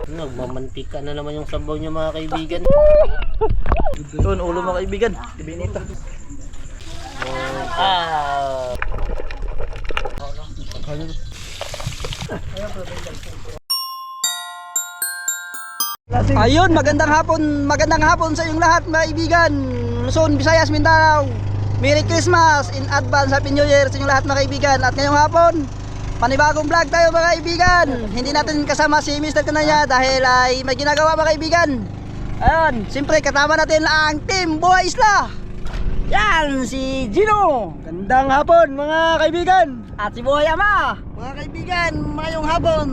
Nagmamantika na naman yung sabaw niya mga kaibigan. Yun, ulo mga kaibigan. Ibinita. Ah. Ayun, magandang hapon sa inyong lahat mga kaibigan. Luzon, Visayas, Mindanao. Merry Christmas in advance, Happy New Year sa inyong lahat mga kaibigan. At ngayong hapon, panibagong vlog tayo mga kaibigan. Hindi natin kasama si Mr. Kanaya dahil ay may ginagawa mga kaibigan. Ayun, siyempre katama natin ang Team Buhay Isla. Yan, si Gino. Gandang hapon mga kaibigan. At si Buhay Ama. Mga kaibigan, mayong hapon.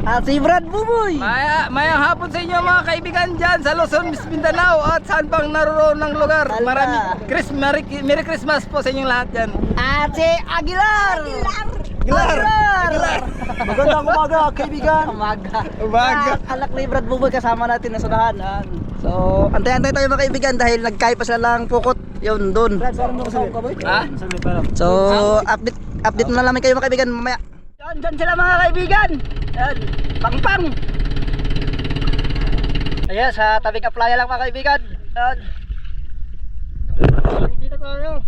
At si Brad Buboy. Mayang hapon sa inyo mga kaibigan dyan sa Luzon, Mindanao at saan pang naroon ng lugar. Merry Christmas po sa inyong lahat dyan. At si Aguilar. Magandang umaga kaibigan. Umaga. Anak ni Brad Buboy kasama natin na sadahan. So, antay-antay tayo mga kaibigan dahil nagkay pa sila lang pukot. Yun, doon. So, update na namin kayo mga kaibigan mamaya. Dyan sila mga kaibigan. Yan, pang. Ayan, sa tabing playa lang mga kaibigan. Yan. Dito tayo.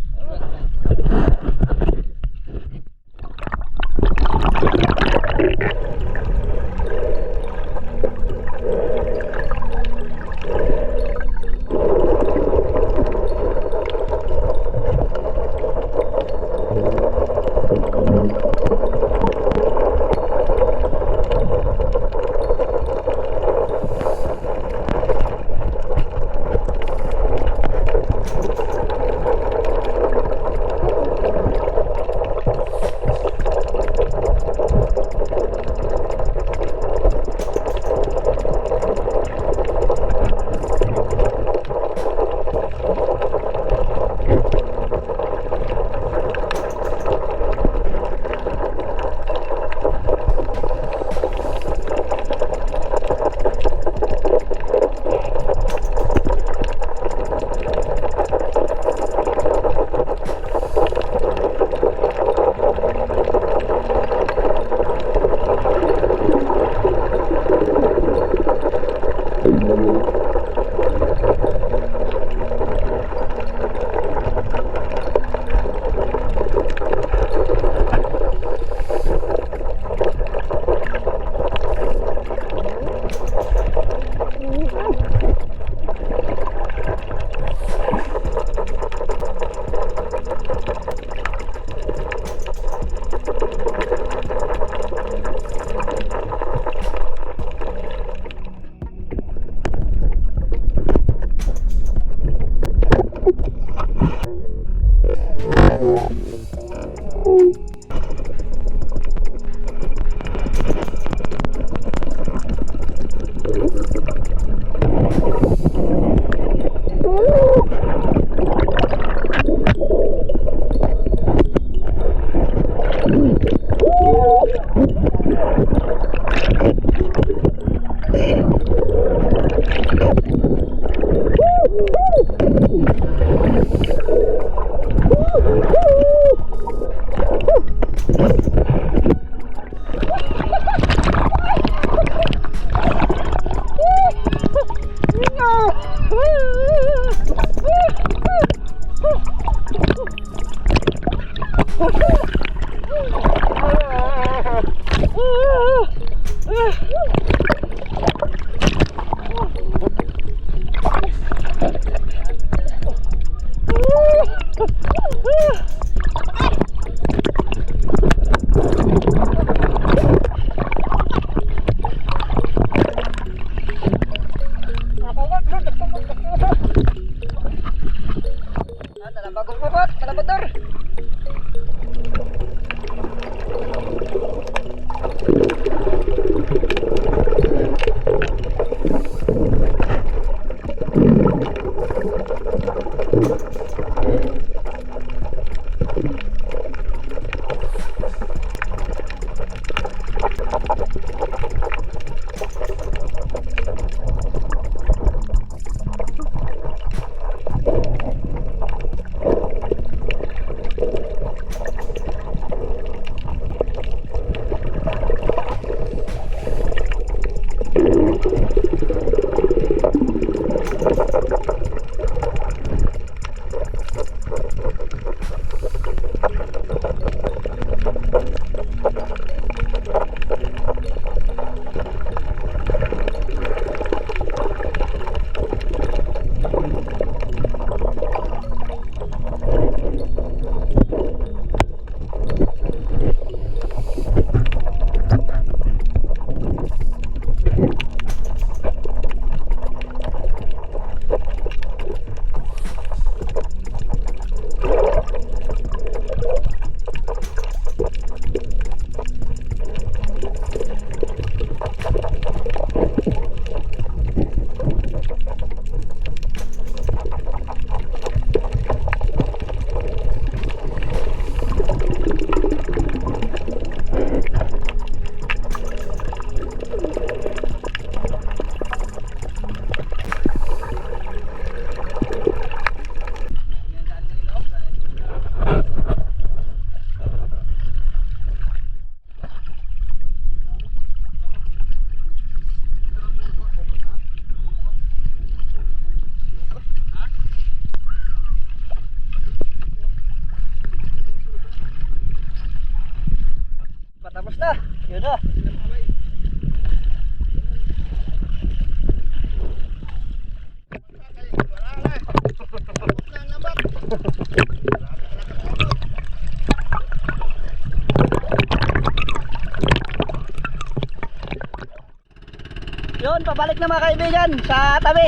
Yun, pabalik na mga kaibigan sa tabi.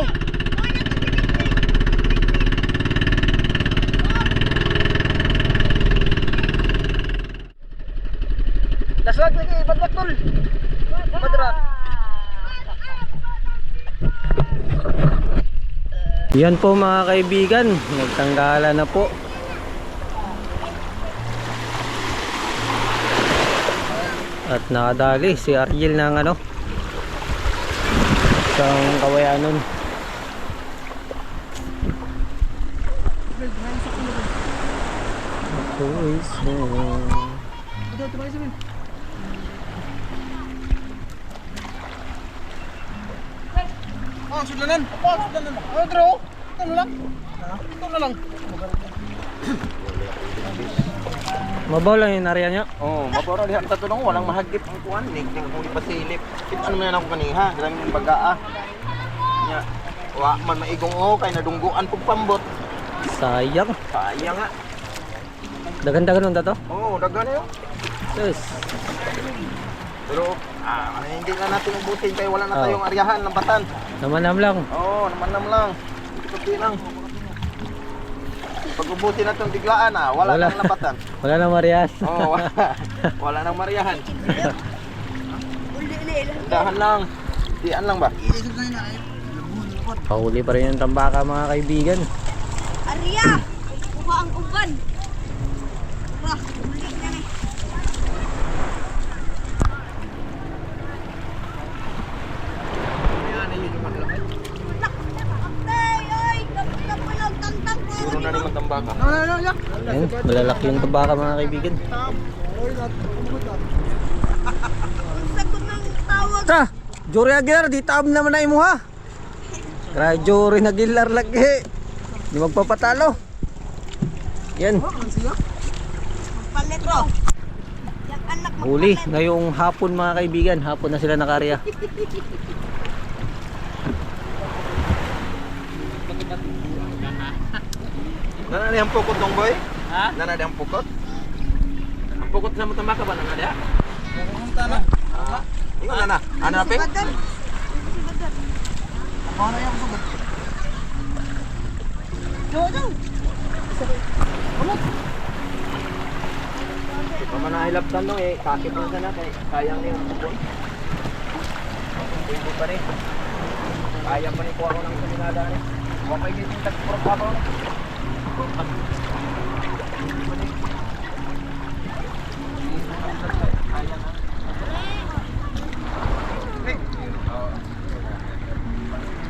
Laswag lagi, badlak tol. Badrak. Yan po mga kaibigan, nagtanggala na po. At nakadali si Ariel ng ano, isang kawayanon. Ako Oh, sudlanan. Oh, sudlanan. Oh, draw. Ito na lang. Ito na lang. mabaw lang yung area niya. Oh, mabora diha ta tulong walang mahagip ang kuan ning kung ipasilip. Kit ano man ako kaniha, dami ng bagaa. Nya, wa man maigong kay nadungguan pug pambot. Sayang. Sayang nga. Dagan-dagan nun to. Oh, dagan na yun. Yes. Pero hindi na natin ubusin kay wala na Oh. tayong aryahan ng batan. Namanam lang. Oh, naman lang. Kunti lang. Pag ubusin na itong biglaan wala Wala. nang nabatan. Wala na Marias. Oh, wala nang mariyahan. Dahan lang. Diyan lang ba? Pahuli pa rin yung tambaka mga kaibigan. Arya! Kuha ang uban! Wah, ulit na eh. Kaptay! Ay! Kaptay mo lang tantang ko! Puro na naman tambaka. Ayun, malalaki yung tambaka mga kaibigan. Ang sagot ng tawag! Ta! Jory Aguilar, di taam naman na imo ha. Kaya Jory Aguilar lagi. Di magpapatalo. Yan, Magpalit raw! Yung anak huli magpalit! ngayong hapon mga kaibigan. Hapon na sila nakarya. Nana ang pukot dong boy? Ha? Nana ang pukot? Ang pukot sa tambaka ba nana dia? Pumunta na. Ingon na na. Ano na pe? Badal! Ako na yung sugod. Ito man nahilaptan dong kakit lang sana kay sayang niyo ang pukot. Hindi pa rin. Kaya pa ni kuha ko ng saminada ni. Huwag may gitindag pro pa ko.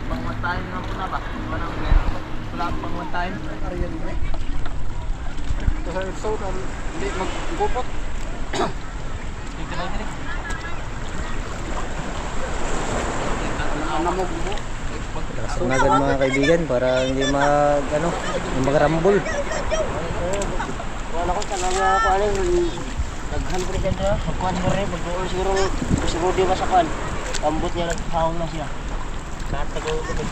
Pangwantahin nga po na ba? Wala pangwantahin. Ariyan mo eh. Kasi so, hindi maggupot. Namugbo. Sanagan mga kaibigan para hindi magrambol. Wala ko talaga ako naghan ko rin dyan. Pagkuhan mo rin, siguro di ba sa kuhan. Ambot niya naghahong na siya. Natagaw ko rin.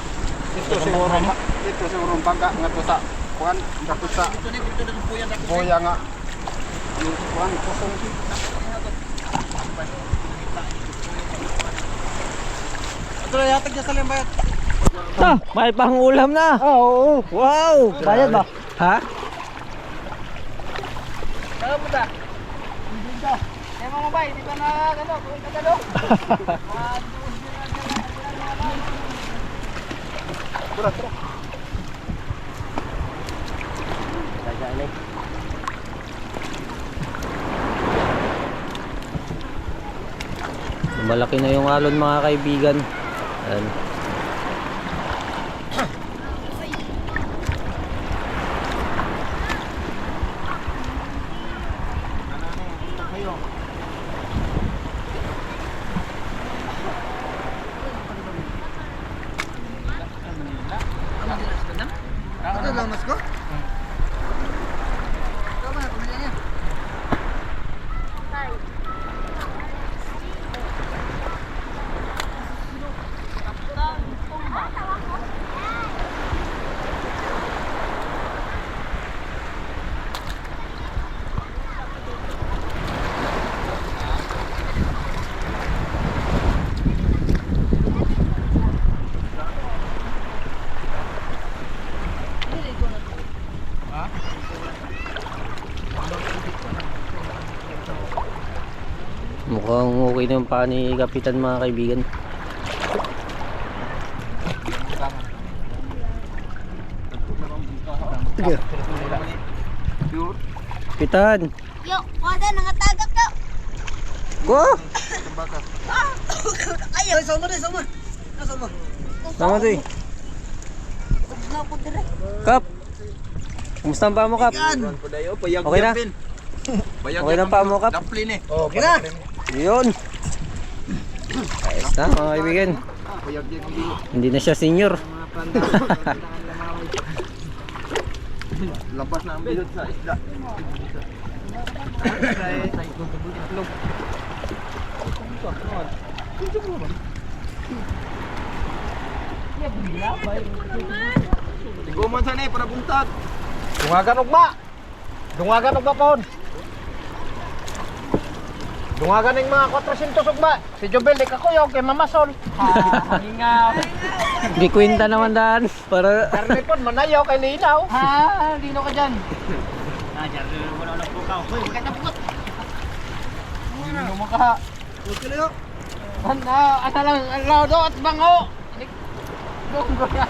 Ito siguro ang bangka nga to sa kuan, dato sa boya nga. Yung kuan kusong. Ito na yatag niya sa limbayat. Ta, may pangulam na. Oo. Wow! Bayad ba? Ha? Ano mo ta? Hindi ka. Eh mga bay, di ba na ano, kuwi ka dalo? Tagaan eh. Malaki na yung alon mga kaibigan. Ayan. Ano lang mas ko? Okay naman pa ni Kapitan mga kaibigan. Sige. Kapitan. Yo, wala nangatagap yo. Ko! Ayaw. Sama na, sama. Sama. Tama to eh. Na ko dire. Kap! Kumusta ang paa mo, Kap? Okay na? Okay na ang paa mo, Kap? Okay na. Yun. Ayos na mga kaibigan. Hindi na siya senior. Labas na ang bilot sa isda. Tiguman sana para buntag. Dungagan ugma. Dungagan ugma pahon. Dungagan ng mga 400 ugma. Si Jobel di kakuyog kay Mamasol. Hingaw. Gikwinta naman daan para Karne pon manayaw kay Linaw. Linaw ka dyan. Ano mo ka? Ano lang, laudo at bango. Dunggo yan.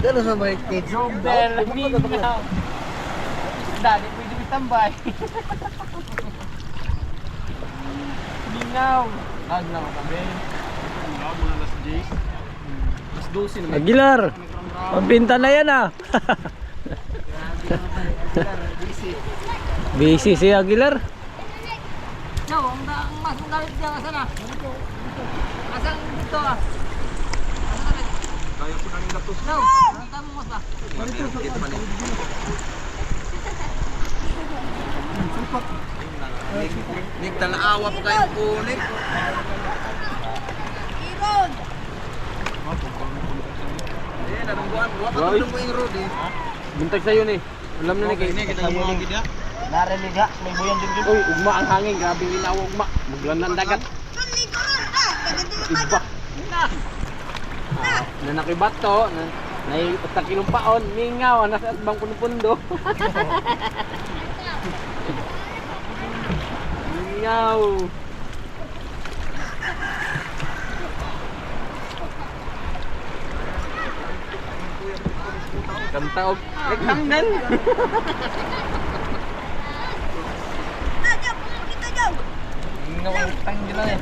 Dalo sa may kids. Jobel, Linaw. Dali, pwede bitambay. Linaw. Agnaw kami. Aguilar. Pagbinta na yan ah. Busy si Aguilar. No, ang mas magalit dyan, asan na? Asan dito ah? Kaya ko nang datos. No, ang tamo mas ba? Nik tanaawap kayo kunik. Irod. Nanungguan. Wala mo yung road eh. Buntag sa'yo ni. Alam na ni kay. Narinig ha, may buyan din dito. Uy, ugma ang hangin. Grabe ginawa ugma. Maglan ng dagat. Nandito na. Iba. Na nakibat to. Na kilong paon. Mingaw. Nasa bang puno-pundo. Mingaw. Kanta og rectangle. Aja, kita jauh. Tanggal na eh.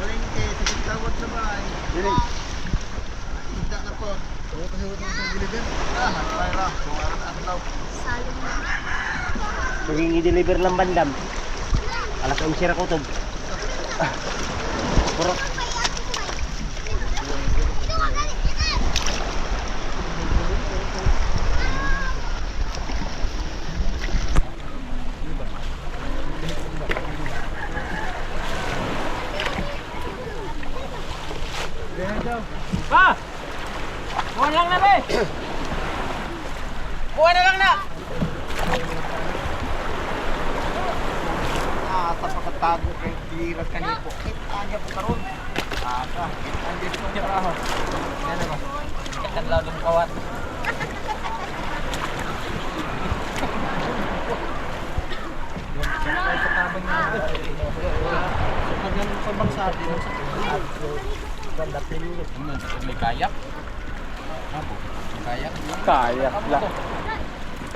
Palengke, sige tawad sa bahay. Dili. Isda na po. Oo, kasi wala nang biligan. Para, kumaran ang law. Maging i-deliver lang bandam. Alas 11 ra ko to. Puro. Pa! Buwan lang na be! Buwan na lang na! Sa pagkatago kay Giras kanyo po. Kita po karon. Aka, kita po niya raho. Yan ba? Ikan law ng kawat. May kayak. Apo, kayak. Kayak lang.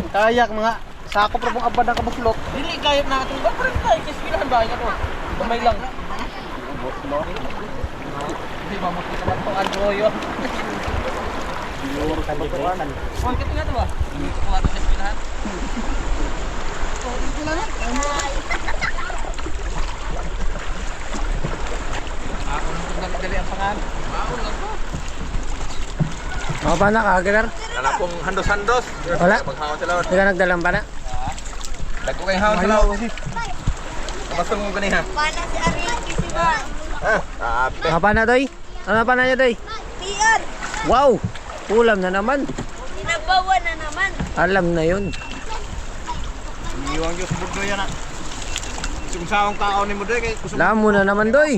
Kayak mga sakop ra mong abad ang kabuslot. Dili kayat na itong bagprin tayo. Kispilahan ba ito? Kamay lang. Hindi ba makita ba itong androyo? Huwag kita nga ito ba? Hindi ko kuha ito sa kispilahan. Ako nung nagdali ang pangalan. Ako lang po. Mga panak, Aguilar. Wala pong handos-handos. Wala. Paghawa sa lawan. Hindi ka nagdalang pa na. Dagko kay hawon sa lawas. Basta mo gani ha. Mana si Ariel Kisiba. Ape. Apa na doy? Ano pa na niya doy? Pian. Wow! Ulam na naman. Tinabawa na naman. Alam na yun. Iwang Diyos buddo yan na. Kung saong kaon ni mo doy kay kusog. Alam mo na naman doy.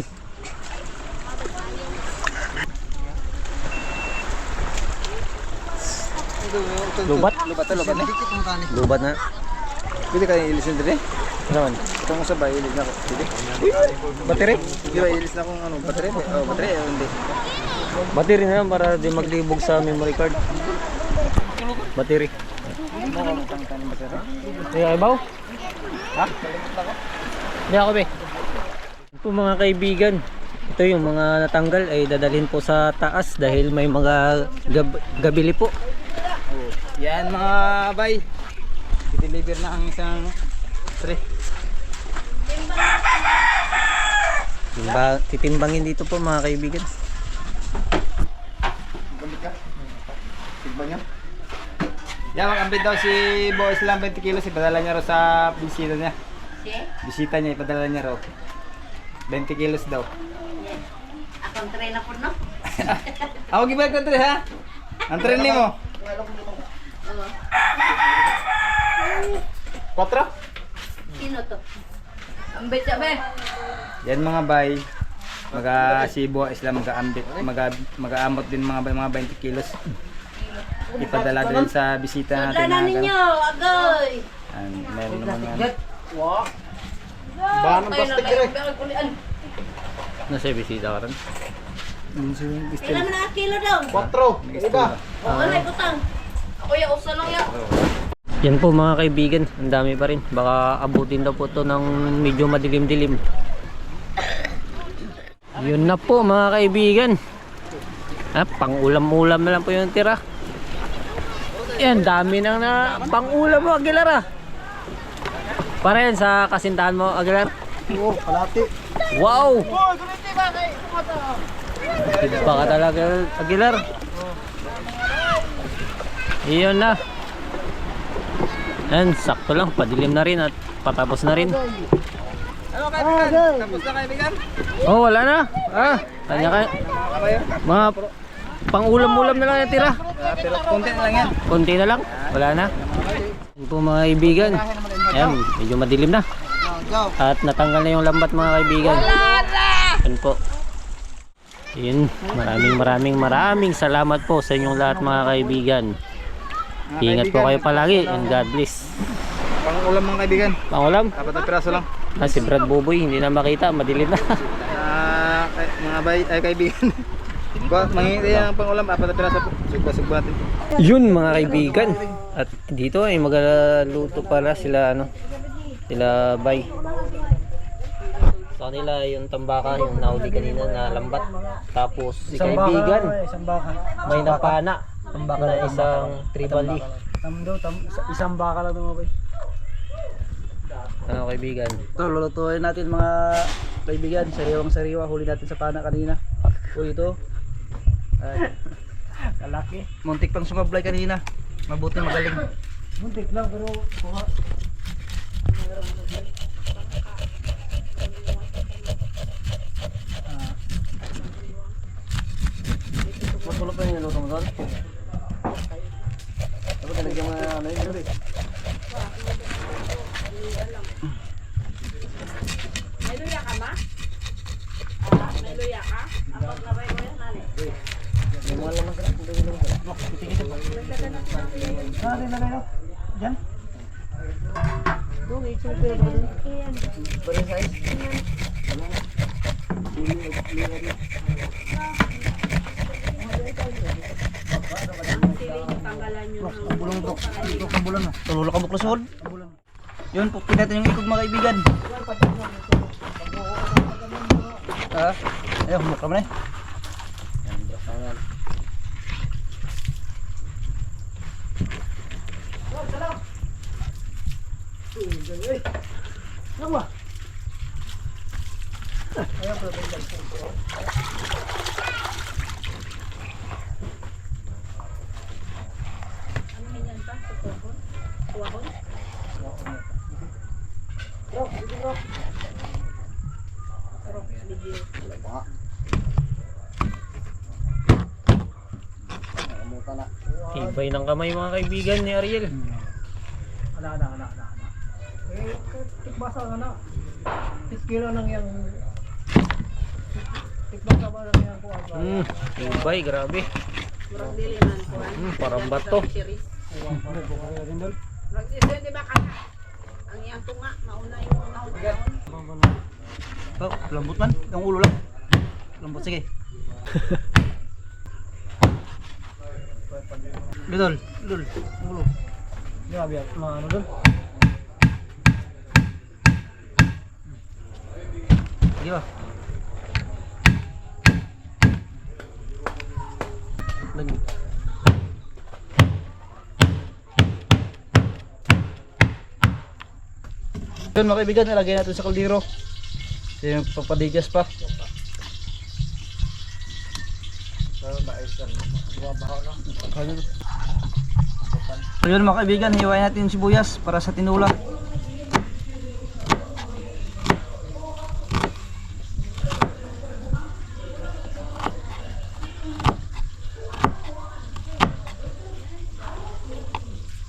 Lubat? Lubat na. Pwede kayo ilisin din eh. Naman. Itong sabay, ilis na ko. Pwede? Battery? Di ba ilis na kung ano, battery? Oh, battery o hindi? Battery na lang para di maglibog sa memory card. Battery. Hindi ka ibaw? Ha? Hindi ako be. Ito mga kaibigan. Ito yung mga natanggal ay dadalhin po sa taas dahil may mga gabili po. Yan mga bay. I-deliver na ang isang tray. Titimbangin dito po mga kaibigan. Tigba niya. Yan, mag-ambit daw si Boys lang 20 kilos. Ipadala niya raw sa bisita niya. Bisita niya, ipadala niya raw. 20 kilos daw. Akong try na po, no? Ako gibay ko tre ha? Ang tren ni mo? 4? Sino to? Ang betya be. Yan mga bay. Si Boys lang mag-ambit. Mag-aamot din mga 20 kilos. Ipadala din sa bisita natin. Wala na ninyo, agoy. Meron naman yan. Bahan ng plastic dire. Nasa bisita ka rin. Kailan mo na kilo daw? 4. Iba. Oo, may butang. Ako yung usa lang yan. Yan po mga kaibigan. Ang dami pa rin. Baka abutin daw po to ng medyo madilim-dilim. Yun na po mga kaibigan. Pang ulam-ulam na lang po yung tira. Yan, dami nang na pang ulam mo Aguilar. Para yan sa kasintahan mo Aguilar. Oo, kalati. Wow! Baka talaga Aguilar. Iyon na. Yan, sakto lang. Padilim na rin at patapos na rin. Ano kaibigan? Tapos na kaibigan? Oh, wala na. Kanya ka. Mga pang-ulam-ulam na lang yung tira. Pero konti na lang yan. Konti na lang. Wala na. Yan po mga kaibigan. Ayan, medyo madilim na. At natanggal na yung lambat mga kaibigan. Yan po. Yun, maraming salamat po sa inyong lahat mga kaibigan. Ingat po kayo palagi and God bless. Pang-ulam mga kaibigan. Pangulam? 4 piraso lang. Si Brad Buboy hindi na makita, madilim na. Mga bay, ay kaibigan. Mangingi ang pang-ulam, 4 piraso po. Sugba natin. Yun mga kaibigan. At dito ay magluto pala sila sila bay. Sa kanila yung tambaka, yung nahuli kanina na lambat. Tapos si kaibigan, may napana na isang tribali. Isang baka lang mga bay. Ano kaibigan? Ito, lulutuin natin mga kaibigan. Sariwang-sariwa. Huli natin sa pana kanina. Uy, ito. Ay. Kalaki. Muntik pang sumablay kanina. Mabuti magaling. Muntik lang pero kuha. Matulog pa yung niluto mo doon? Dapat nalagyan mo na ano yun. May luya ka ma? May luya ka? Ako na ba yung nani? Diyan. Tululok ang buklasod. Yun, pupunin natin yung ikog mga kaibigan. Ayaw, humok naman eh. Tibay ng kamay mga kaibigan ni Ariel. Tikbasa ka na. Tikila nang yung... Tikbasa ba nang yung kuwan? Tibay, grabe. Murag dili man ko. Parang bato. Murag dili di ba kana? Ang iyang tunga mauna yung nahon. Oh, lambot man. Yung ulo lang. Lambot, sige. Dudol, dudol, ulo. Grabe, mga ano dun. Sige ba? Yun mga kaibigan, nilagay natin sa kaldero. Ito yung papadigas pa. So yun mga kaibigan, hiwain natin yung sibuyas para sa tinula.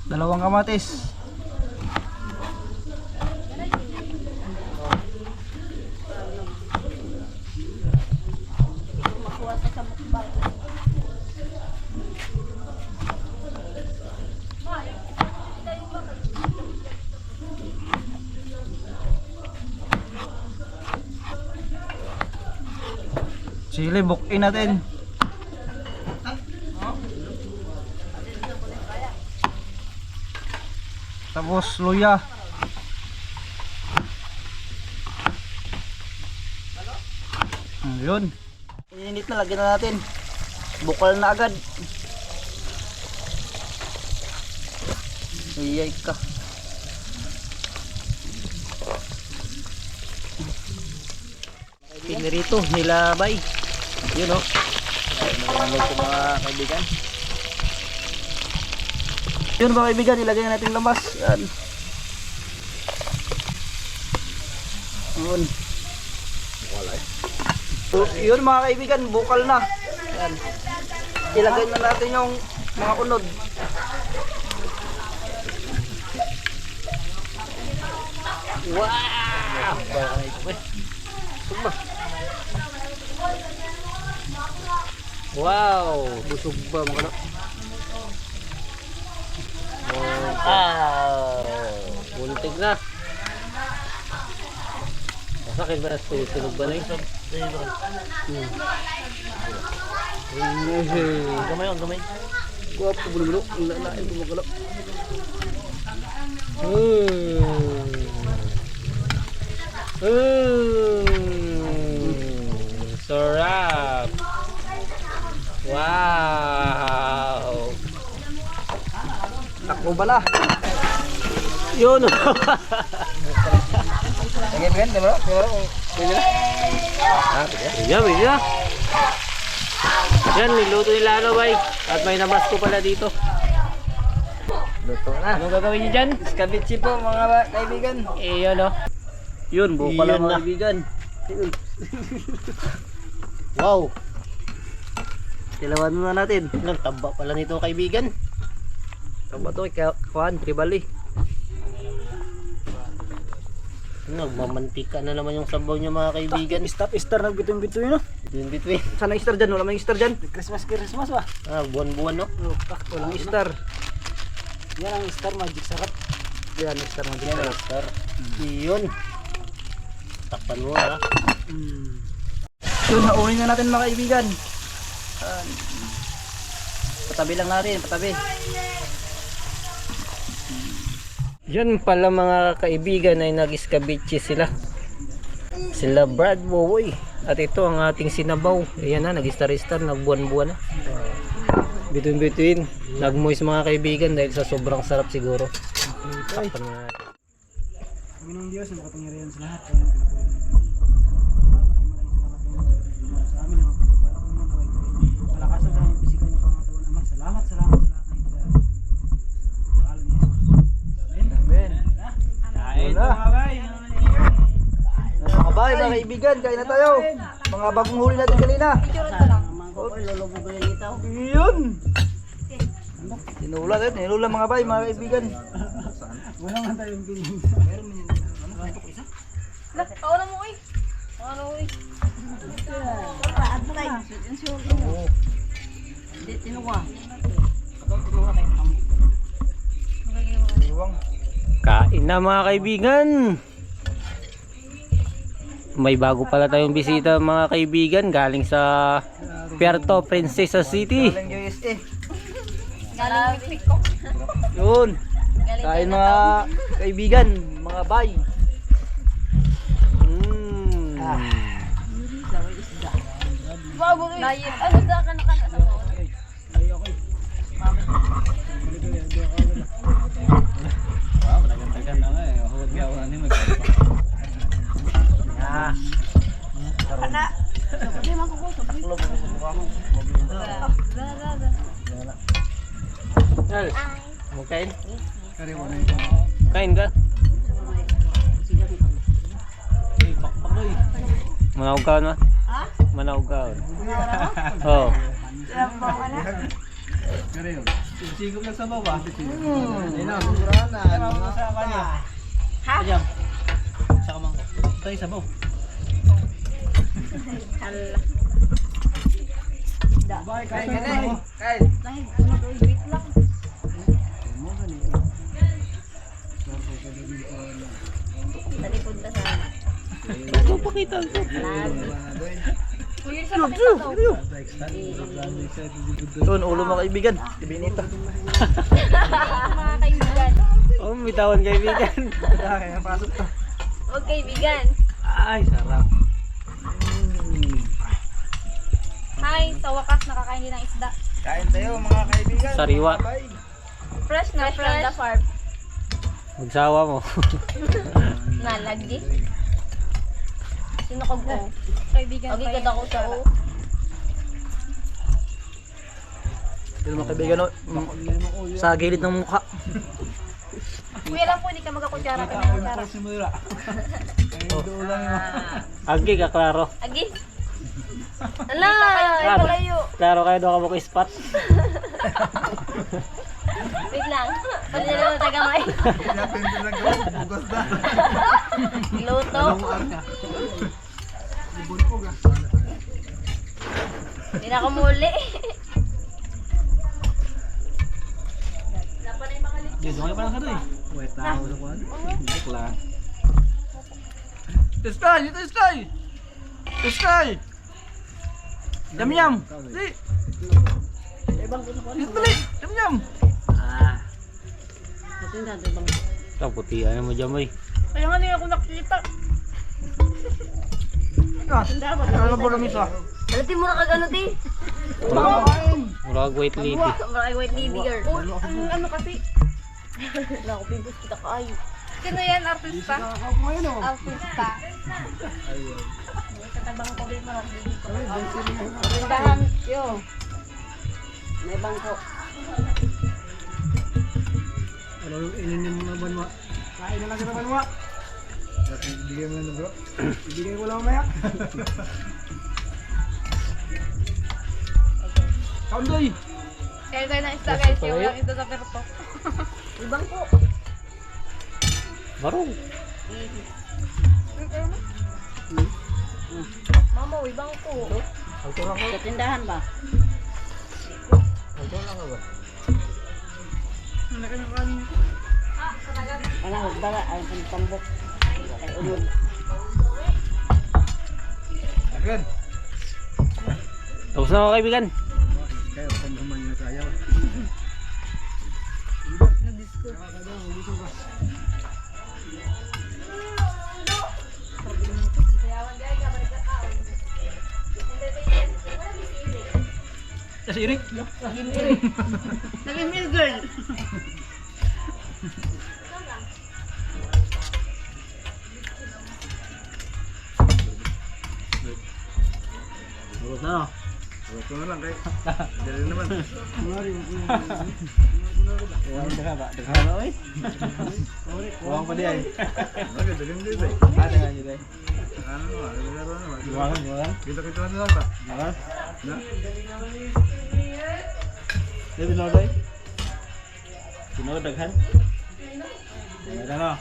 Dalawang kamatis. Sili, bukin natin. Tapos luya. Yun. Init na, lagyan na natin. Bukal na agad. Iyay ka. Pinirito, nilabay. Yun o. Malamig ko mga kaibigan. Yun mga kaibigan, ilagay na natin lamas. Yan. Yun. So, yun mga kaibigan, bukal na. Yan. Ilagay na natin yung mga unod. Wow! Busog ba mga ano? Buntig na. Masakit ba na sinog ba na yun? Gamay o, gamay. Guwapo, bulo-bulo. Lalain ko magalo. Sarap! Wow! Takbo ba na? Yun! Sige, Ben, diba? Pwede na? Yan, yan. Yan, niluto nila ano, bay. At may namasko pala dito. Luto na. Anong gagawin niyo dyan? Escabeche po mga kaibigan. Eh, yun, oh. Yun, bukal Yun mga na. kaibigan. Wow! Tilawan muna natin. Ilang taba pala nito, kaibigan. Tama to, kuhan, tribali. Nagmamantika na naman yung sabaw niya, mga kaibigan. Stop, star, nagbituin-bituin yun, no? Between between. Sana yung star dyan, wala may star dyan. Christmas ba? Buwan-buwan, no? Walang star. Yan ang star, magic sarap. Yan, star, magic Yan, star. Yun. Takpan mo, ha? Yun, haunin na natin mga kaibigan. Patabi lang natin, patabi. Yan pala mga kaibigan ay nag-escabeche sila. Sila Brad Boy. At ito ang ating sinabaw. Ayan na, nag-star-star, nagbuwan-buwan na. Between. Nag-moist mga kaibigan dahil sa sobrang sarap siguro. Takpan na natin. Panginoong Diyos, ang kapangyarihan sa lahat. Palakasan sa aming pisikal na pangatawan, Ama. Salamat sa lahat ng ibigay. Pangalan ni Jesus. Amen. Amen. Kain na. bay, mga kaibigan, kain na tayo. Mga bagong huli natin kanina. Yun. Tinula mga bay, mga kaibigan. Kauna mo eh. Ano eh. Kain na mga kaibigan. May bago pala tayong bisita mga kaibigan galing sa Puerto Princesa City. Galing USA. Galing Mexico. Yun. Kain mga kaibigan, mga bay. Bago eh. Ano sa ka na sa mo? Mau kain? Kain ka? Manawag ka na? Manawag ka. Oo. Sigop na sa baba. Ha? Sa kamang ko. Tayo sa baba. Kain ka na. Kain. Talikod ka sana. Ito pakita ko. Kuya sa pakita daw. Yun, ulo mga kaibigan. Ibinita. Mga kaibigan. Oh, bitawan kaibigan. Kaya pasok to. Huwag kaibigan. Ay, sarap. Hi, sa wakas nakakain din ng isda. Kain tayo mga kaibigan. Sariwa. Mga bay. Fresh na from the farm. Magsawa mo. Nalagi. Sino ko ko? Kaibigan. Agigad ako sa o. Yun mga kaibigan, no? Sa gilid ng mukha. Kuya lang po, hindi ka magkakutsara ka ng kutsara. Agi ka, klaro. Agi. Ala, Klaro. palayo. Klaro kayo doon ka mo ispat. Wait lang. Pwede na lang tagamay. Luto. Hindi na ako muli. Dito kayo parang kadoy. Wait na ako sa kuwan. Bukla. Sky! Dito Sky! Sky! Yam yam! Di! Dito dali! Yam yam! Ito, putihan mo dyan mo eh. Kaya nga hindi ako nakita. Ano ba namin sa? Balati mo na kag ano di? Murag white lady. Maray white lady girl. Oh, ano kasi? Wala ko pimpos kita kaayo. Sino yan? Artista? Artista. Katabang ko din marami dito. Tindahan. Yo. May bangko. Ano yung ininim mo na banwa? Kain na lang kita banwa. Ibigay mo na bro. Ibigay ko lang mamaya. Kaundoy! Kaya tayo ng isda guys. Yung lang ito sa perto. Ibang po. Barong. Mama, ibang po. Sa tindahan ba? Wala, huwag ay tambok. Ay, ulod. Agad! Tapos na mga kaibigan. Kayo, pambaman na sayaw. Kasi Irik! Naging meal girl. Burot na no? Ito na lang kay. Dali naman. Uwang pa diyan. Okay, dalim din ba? Ano nga nyo dahil? Ano ba? Laro naman. Buwangan. Kita-kita na lang ba? Buwangan. Na? Dito na dahil? Sunod, daghan? Meron na.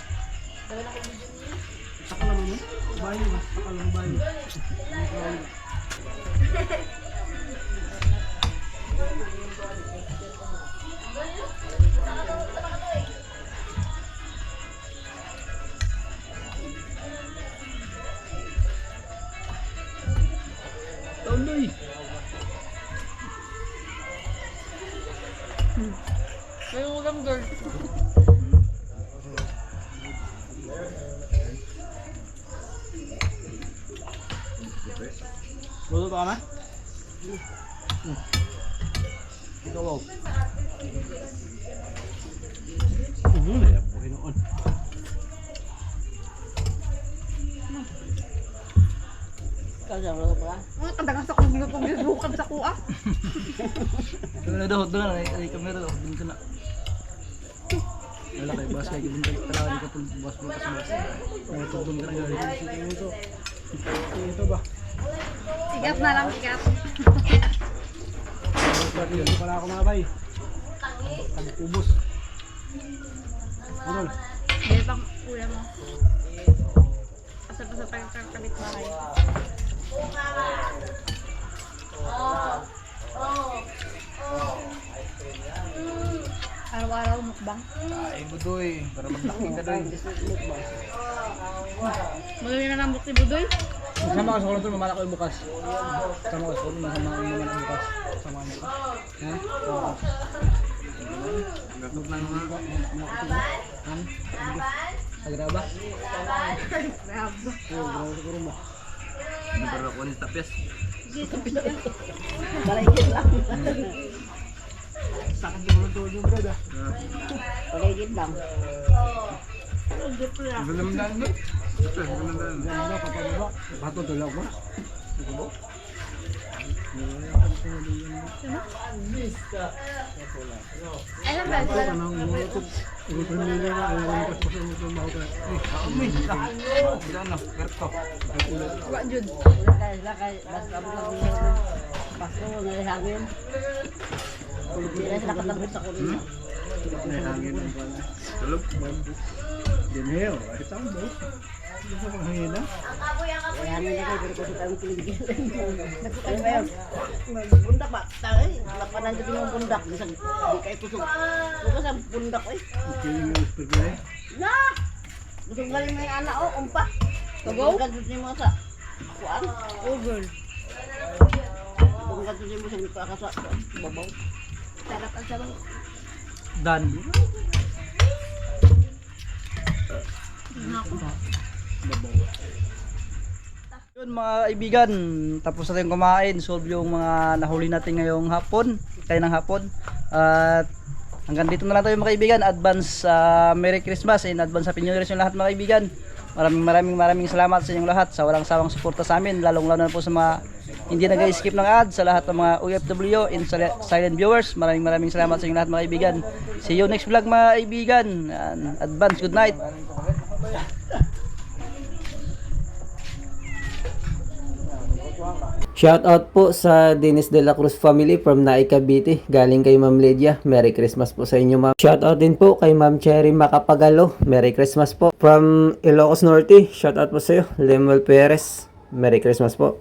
Tuloy. May ulam girl. Luto pa ka ma? Ikaw wow. Pinoon. Ang dagang sa kong bukan sa kuha. Doon na daw, ay kamera daw, doon ka na. Wala kayo, bas kayo, gibunta tara, di ka bas mo kasi bas. Ay, tugtong ka na gano'n. Ito ba? Sigat na lang, sigat. Hindi pala ako mabay. Ubus. Udol. Dahil pang kuya mo. Asa-asa pa yung kakabit bahay. Araw-araw mukbang. Ay, budoy. Para maglaking ka doy. Magawi na ng bukti budoy. Sama ka sa kulong mamala ko yung bukas. Sama ka sa kulong, masama ko yung mamala bukas. Sama ka. Ha? Gatot na naman. Agraba? Grabo. Oo, grabe siguro mo. Hindi pa rin ako ni tapyas. Paligid lang. Sakit mo ng tulog, brad ah. Paligid lang. Galamdan mo. Galamdan. Ganda, papagaba. Bato tulog mo. Alam ba? Anong umutok? Umutok nila na, ayaw ko pas pasang umutok mahal ka. Umi. Diyan na. Kerto. Wa jud. May hangin. Tulog. Dineo, ay tambo. Ano sa panghina? Bundak ba? Tayo, lapanan dito yung bundak. Di kayo kusog. Bukas ang bundak eh. Okay, yung spaghetti. Na! Gusto galing na yung anak o, umpa. Tugaw? Gadot niyo mo sa kuan. Over. Kung gadot niyo mo sa pagkasa. Babaw. Sarap ang sabang. Dan. Yun mga kaibigan, tapos na tayong kumain, solve yung mga nahuli natin ngayong hapon, kaya ng hapon. At hanggang dito na lang tayo mga kaibigan. Advance Merry Christmas and advance Happy New Year sa lahat mga kaibigan. Maraming salamat sa inyong lahat sa walang sawang suporta sa amin, lalong lalo na po sa mga hindi nag-skip ng ads, sa lahat ng mga OFW and silent viewers. Maraming salamat sa inyong lahat mga kaibigan. See you next vlog mga kaibigan. Advance good night. Shoutout po sa Dennis de la Cruz family from Naik Cavite. Galing kay Ma'am Lydia. Merry Christmas po sa inyo, ma'am. Shoutout din po kay Ma'am Cherry Macapagalo. Merry Christmas po. From Ilocos Norte, shoutout po sa iyo, Lemuel Perez. Merry Christmas po.